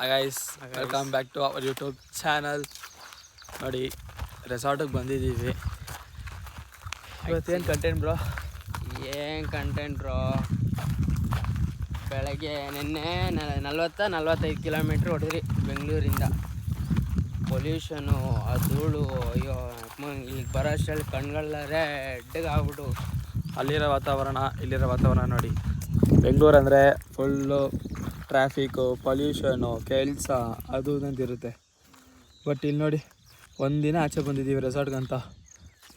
Guys welcome back to our YouTube channel. ನೋಡಿ ರೆಸಾರ್ಟಿಗೆ ಬಂದಿದ್ದೀವಿ. ಇವತ್ತೇನು ಕಂಟೆಂಟ್ ಬ್ರೋ? ಏನು ಕಂಟೆಂಟ್ ಬ್ರೋ, ಬೆಳಗ್ಗೆ ನಿನ್ನೆ 40-45 ಕಿಲೋಮೀಟ್ರ್ ಹೊಡೆದ್ರಿ ಬೆಂಗಳೂರಿಂದ. ಪೊಲ್ಯೂಷನು, ಆ ಧೂಳು, ಅಯ್ಯೋ ಇಲ್ಲಿ ಬರೋ ಅಷ್ಟರಲ್ಲಿ ಕಣ್ಗಳೆಲ್ಲ ರೆಡ್ಗಾಗ್ಬಿಟ್ಟು. ಅಲ್ಲಿರೋ ವಾತಾವರಣ ಇಲ್ಲಿರೋ ವಾತಾವರಣ ನೋಡಿ. ಬೆಂಗಳೂರು ಅಂದರೆ ಫುಲ್ಲು ಟ್ರಾಫಿಕ್ಕು, ಪೊಲ್ಯೂಷನು, ಕೆಲಸ ಅದು ಇರುತ್ತೆ. ಬಟ್ ಇಲ್ಲಿ ನೋಡಿ, ಒಂದಿನ ಆಚೆ ಬಂದಿದ್ದೀವಿ ರೆಸಾರ್ಟ್ಗಂತ.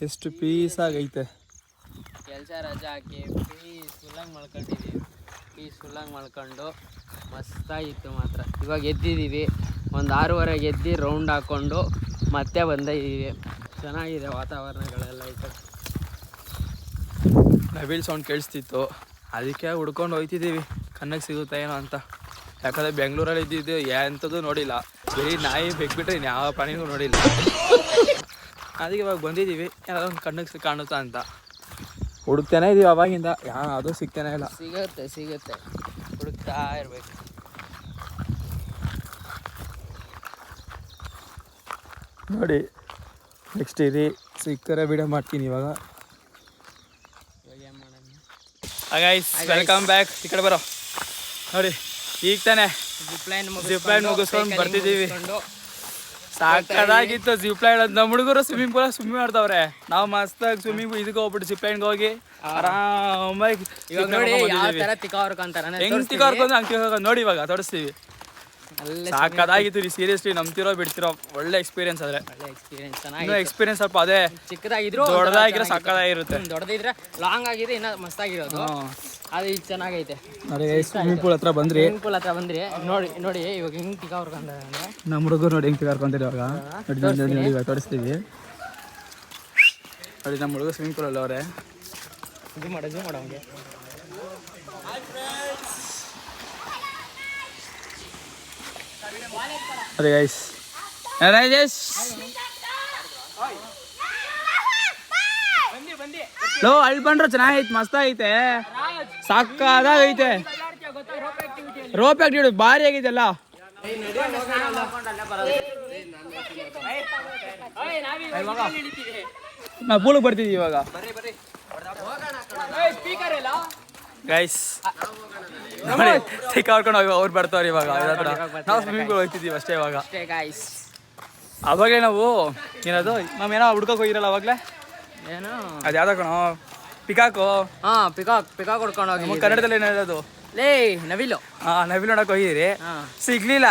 ಎಷ್ಟು ಪೀಸಾಗೈತೆ. ಕೆಲಸ ರಜೆ ಹಾಕಿ ಪೀಸ್ಫುಲ್ಲಾಗಿ ಮಲ್ಕೊಂಡು ಮಸ್ತಾಗಿತ್ತು ಮಾತ್ರ. ಇವಾಗ ಎದ್ದಿದ್ದೀವಿ, ಒಂದು 6:30 ಎದ್ದು ರೌಂಡ್ ಹಾಕ್ಕೊಂಡು ಮತ್ತೆ ಬಂದಿದ್ದೀವಿ. ಚೆನ್ನಾಗಿದೆ ವಾತಾವರಣಗಳೆಲ್ಲ. ಐತೆ ನವಿಲ್ ಸೌಂಡ್ ಕೇಳಿಸ್ತಿತ್ತು, ಅದಕ್ಕೆ ಹುಡ್ಕೊಂಡು ಹೋಗ್ತಿದ್ದೀವಿ ಕಣ್ಣಿಗೆ ಸಿಗುತ್ತೆ ಏನೋ ಅಂತ. ಯಾಕಂದರೆ ಬೆಂಗಳೂರಲ್ಲಿ ಇದ್ದಿದ್ದು ಎಂಥದ್ದು ನೋಡಿಲ್ಲ, ಬರೀ ನಾಯಿ ಬೆಕ್ಬಿಟ್ರೆ ಯಾವ ಪ್ರಾಣಿನೂ ನೋಡಿಲ್ಲ. ಅದಕ್ಕೆ ಇವಾಗ ಬಂದಿದ್ದೀವಿ, ಏನಾದ್ರು ಒಂದು ಕಣ್ಣಿಗೆ ಕಾಣುತ್ತಾ ಅಂತ ಹುಡುಕ್ತಾನೆ ಇದೀವಿ. ಅವಾಗಿಂದ ಯಾವುದೂ ಸಿಗ್ತಾನೆ ಇಲ್ಲ. ಸಿಗುತ್ತೆ ಹುಡುಕ್ತಾ ಇರಬೇಕು. ನೋಡಿ ನೆಕ್ಸ್ಟ್ ಇರಿ, ಸಿಕ್ಕರೆ ವಿಡಿಯೋ ಮಾಡ್ತೀನಿ ಇವಾಗ. ಏನು ಮಾಡೋಣ? Guys welcome back. ಈ ಕಡೆ ಬರೋ ನೋಡಿ, ಈಗ ತಾನೆ ಜಿಪ್ಲೈನ್ ಮುಗಿಸ್ಕೊಂಡು ಬರ್ತಿದ್ದೀವಿ. ಸಾಕಾಗಿತ್ತು ಜಿಪ್ಲೈನ್. ನಮ್ಮ ಹುಡುಗರು ಸ್ವಿಮ್ಮಿಂಗ್ ಪೂಲ್ ಸ್ವಿಮ್ಮಿಂಗ್ ಮಾಡ್ತಾವ್ರೆ, ನಾವು ಮಸ್ತಾಗಿ ಸ್ವಿಮ್ಮಿಂಗ್ ಇದಕ್ಕೆ ಹೋಗ್ಬಿಟ್ಟು ಜಿಪ್ಲೈನ್ಗೆ ಹೋಗಿ ಆರಾಮಾಗಿ ನೋಡಿ ಇವಾಗ ತೋರಿಸ್ತೀವಿ. ಸಾಕಾಗಿತ್ತು ರೀ, ಸೀರಿಯಸ್ಲಿ ನಂಬ್ತಿರೋ ಬಿಡ್ತಿರೋ ಒಳ್ಳೆ ಎಕ್ಸ್ಪೀರಿಯನ್ಸ್. ಆದ್ರೆ ಇನ್ನೂ ಎಕ್ಸ್ಪೀರಿಯನ್ಸ್ ಸ್ವಲ್ಪ ಅದೇ ಚಿಕ್ಕದಾಗಿದ್ರು ದೊಡ್ಡದಾಗಿರೋ ಸಾಕಾಗಿರುತ್ತೆ. ದೊಡ್ಡದಿದ್ರೆ ಲಾಂಗ್ ಆಗಿದೆ ಇನ್ನೂ ಮಸ್ತಾಗಿರೋದು. ಅದು ಈಗ ಚೆನ್ನಾಗೈತೆ. ಸ್ವಿಮ್ಮಿಂಗ್ ಪೂಲ್ ಹತ್ರ ಬಂದ್ರಿ ನೋಡಿ ಇವಾಗ ಹೆಂಗ್ ಟಿಕಾವ್ಕೊಂಡ್ರೆ ನಮ್ಮ ಹುಡುಗರು ನೋಡಿ ಹೆಂಗ್ ಟಿಕಾರ್ಕೊಂತೀರಿ ಇವಾಗ. ನೋಡಿ ಇವಾಗ ತೋರಿಸ್ತೀವಿ ನೋಡಿ. ನಮ್ಮ ಹುಡುಗ ಸ್ವಿಮ್ಮಿಂಗ್ ಪೂಲ್ ಅಲ್ಲಿ ಅವರೇ. ಜೂಮ್ ಮಾಡ ಅವ್ನಿಗೆ. ಅದೇ ಗೈಸ್ ಲೋ ಅಲ್ಲಿ ಬಂದ್ರೆ ಚೆನ್ನಾಗೈತೆ, ಮಸ್ತ್ ಐತೆ, ಸಾಕಾಗೈತೆ. ರೋಪ್ ಆಕ್ಟಿವಿಟಿ ಭಾರಿ ಆಗೈತೆ ಅಲ್ಲ. ನಾವು ಪೂಲಿಗೆ ಬರ್ತಿದ್ದೀವಿ ಇವಾಗ ಗೈಸ್. ನೋಡಿ ಸಿಕ್ಕಾಡ್ಕೊಂಡು ಹೋಗಿ ಅವ್ರು ಬರ್ತಾವ್ರಿ ಇವಾಗ. ನಾವು ಸ್ವಿಮ್ಮಿಂಗ್ ಪೂಲ್ ಹೋಗ್ತಿದ್ದೀವಿ ಅಷ್ಟೇ ಇವಾಗ. ಅವಾಗಲೇ ನಾವು ಏನದು ನಾವೇನೋ ಹುಡ್ಕೋಕೆ ಹೋಗಿರಲ್ಲ ಅವಾಗಲೇ, ಏನು ಅದು ಯಾವ್ದು ಕಣೋ ಪಿಕಾಕು. ಪಿಕಾಕ್ ಹೊಡ್ಕೊಂಡು ಹೋಗಿ ಕನ್ನಡದಲ್ಲಿ ಏನು ಹೇಳೋದು ಲೇ ನವಿಲು. ನವಿಲು ನೋಡಕ್ ಹೋಗಿದ್ರಿ, ಸಿಗ್ಲಿಲ್ಲ.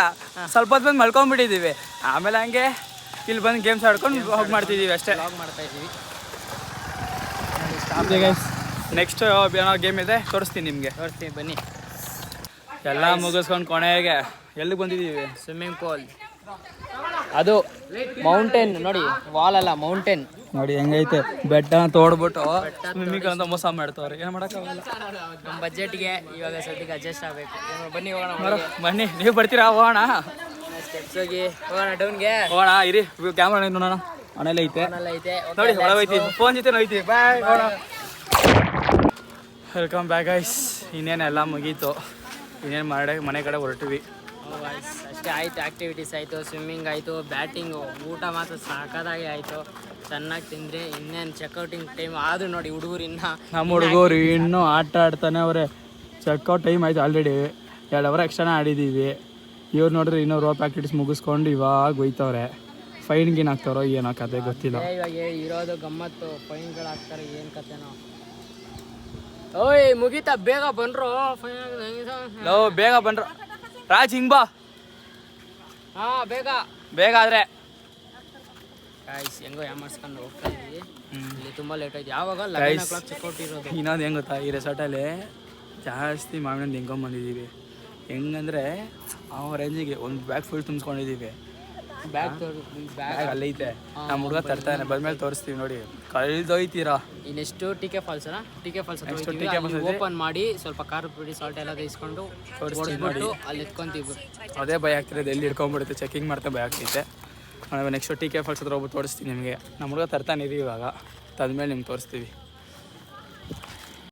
ಸ್ವಲ್ಪ ಹೊತ್ತು ಬಂದು ಮಲ್ಕೊಂಡ್ಬಿಟ್ಟಿದ್ದೀವಿ. ಆಮೇಲೆ ಹಂಗೆ ಇಲ್ಲಿ ಬಂದು ಗೇಮ್ಸ್ ಆಡ್ಕೊಂಡು ಹೋಗಿ ಮಾಡ್ತಿದ್ದೀವಿ ಅಷ್ಟೇ. ಮಾಡ್ತಾ ಇದ್ದೀವಿ. ನೆಕ್ಸ್ಟ್ ಏನೋ ಗೇಮ್ ಇದೆ, ತೋರಿಸ್ತೀನಿ ನಿಮಗೆ. ಬನ್ನಿ. ಎಲ್ಲ ಮುಗಿಸ್ಕೊಂಡು ಕೊನೆಗೆ ಎಲ್ಲಿಗೆ ಬಂದಿದ್ದೀವಿ? Swimming pool. ಅದು ಮೌಂಟೇನ್ ನೋಡಿ, ವಾಲ್ ಅಲ್ಲ ಮೌಂಟೇನ್. ನೋಡಿ ಹೆಂಗೈತೆ, ಬೆಟ್ಟ ತೋಡ್ಬಿಟ್ಟು ಸ್ವಿಮ್ಮಿಂಗ್ ಅಂತ ಮೋಸ ಮಾಡ್ತಾವ್ರೆ. ಏನು ಮಾಡೋಕ್ಕಾಗಲ್ಲ, ನಮ್ಮ ಬಜೆಟ್ಗೆ ಇವಾಗ ಸದ್ಯಕ್ಕೆ ಅಡ್ಜಸ್ಟ್ ಆಗಬೇಕು. ಬನ್ನಿ ಹೋಗೋಣ. ಬನ್ನಿ, ನೀವು ಬರ್ತೀರಾ? ಹೋಗೋಣ, ಸ್ಟೆಪ್ಸ್ ಹೋಗಿ ಹೋಗೋಣ, ಡೌನ್ಗೆ ಹೋಗೋಣ. ಇರಿ ಕ್ಯಾಮ್ರಾ ನೋಡೋಣ. ಮನೇಲಿ ಐತೆ ನೋಡಿ, ಒಳಗೈತಿ, ಫೋನ್ ಜೊತೆ ಹೋಯ್ತಿ. ಬಾಯ್, ಹೋಗೋಣ. Welcome back guys. ಇನ್ನೇನು ಎಲ್ಲ ಮುಗೀತು, ಇನ್ನೇನು ಮನೆ ಕಡೆ ಹೊರಟಿವಿ. ಅಷ್ಟೇ ಆಯಿತು. ಆ್ಯಕ್ಟಿವಿಟೀಸ್ ಆಯಿತು, ಸ್ವಿಮ್ಮಿಂಗ್ ಆಯಿತು, ಬ್ಯಾಟಿಂಗು, ಊಟ ಮಾತ್ರ ಸಾಕಾದಾಗೆ ಆಯಿತು. ಚೆನ್ನಾಗಿ ತಿಂದರೆ ಇನ್ನೇನು ಚೆಕ್ಔಟಿಂಗ್ ಟೈಮ್ ಆದರೂ ನೋಡಿ ಹುಡುಗರು ನಮ್ಮ ಹುಡುಗರು ಇನ್ನೂ ಆಟ ಆಡ್ತಾನೆ ಅವರೇ. ಚೆಕ್ಔಟ್ ಟೈಮ್ ಆಯಿತು ಆಲ್ರೆಡಿ, 2 ಅವರ್ ಎಕ್ಸ್ಟ್ರಾನೇ ಆಡಿದ್ದೀವಿ. ಇವ್ರು ನೋಡ್ರಿ ಇನ್ನೂ ರೋಪ್ ಆ್ಯಕ್ಟಿವಿಟೀಸ್ ಮುಗಿಸ್ಕೊಂಡು ಇವಾಗ ಹೋಯ್ತವ್ರೆ. ಫೈನ್ಗೇನು ಹಾಕ್ತಾರೋ ಏನೋ ಕತೆ ಗೊತ್ತಿಲ್ಲ. ಇವಾಗ ಇರೋದು ಗಮ್ಮತ್ತು, ಫೈನ್ಗಳು ಹಾಕ್ತಾರೆ, ಏನು ಕತೆನೋ. ಓಯ್ ಮುಗೀತಾ, ಬೇಗ ಬನ್ರು. ಬೇಗ ಬನ್ರು ರಾಜ್, ಹಿಂಗ್ ಬಾ. ಬೇಗ ಆದರೆ ಹೆಂಗೋ ಯಾಮಾರ್ಸ್ಕೊಂಡು ಹೋಗ್ತಾ ಇದ್ದೀವಿ. ಇಲ್ಲಿ ತುಂಬ ಲೇಟ್ ಆಯ್ತು. ಯಾವಾಗ 11 o'clock ಚೆಕ್ಔಟ್ ಇರೋದು. ಇನ್ನೊಂದು ಹೆಂಗೆ ಗೊತ್ತಾ, ಈ ರೆಸಾರ್ಟಲ್ಲಿ ಜಾಸ್ತಿ ಮಾವಿನ ಹೆಂಗೊಂಬಂದಿದ್ದೀವಿ. ಹೆಂಗಂದರೆ ಆ ರೇಂಜಿಗೆ ಒಂದು ಬ್ಯಾಗ್ ಫುಲ್ ತುಂಬಿಸ್ಕೊಂಡಿದ್ದೀವಿ. ಬ್ಯಾಗ್ ಅಲ್ಲೈತೆ, ನಮ್ಮ ಹುಡುಗ ತರ್ತಾನೆ, ಬಂದ್ಮೇಲೆ ತೋರಿಸ್ತೀವಿ. ನೋಡಿ ಕಳ್ದೋಯ್ತೀರಾ. ಇನ್ನೆಷ್ಟು ಟಿಕೆ ಫಾಲ್ಸ್ ಓಪನ್ ಮಾಡಿ ಸ್ವಲ್ಪ ಖಾರದ ಪುಡಿ, ಸಾಲ್ಟ್ ಎಲ್ಲ ಇಸ್ಕೊಂಡು ಹೊಡೆದ್ಬಿಟ್ಟು ಅಲ್ಲಿ ಎತ್ಕೊಂತೀವಿ. ಅದೇ ಭಯ ಆಗ್ತಿರೋದು, ಎಲ್ಲಿ ಹಿಡ್ಕೊಂಡ್ಬಿಡುತ್ತೆ, ಚೆಕಿಂಗ್ ಮಾಡ್ತಾ ಭಯ ಆಗ್ತೈತೆ. ನೆಕ್ಸ್ಟ್ ಟಿಕೆ ಫಾಲ್ಸ್ ಹತ್ರ ಹೋಗ್ಬಿಟ್ಟು ತೋರಿಸ್ತೀನಿ ನಿಮಗೆ. ನಮ್ಮ ಹುಡುಗ ತರ್ತಾನಿರಿ ಇವಾಗ, ತಂದ್ಮೇಲೆ ನಿಮ್ಗೆ ತೋರಿಸ್ತೀವಿ.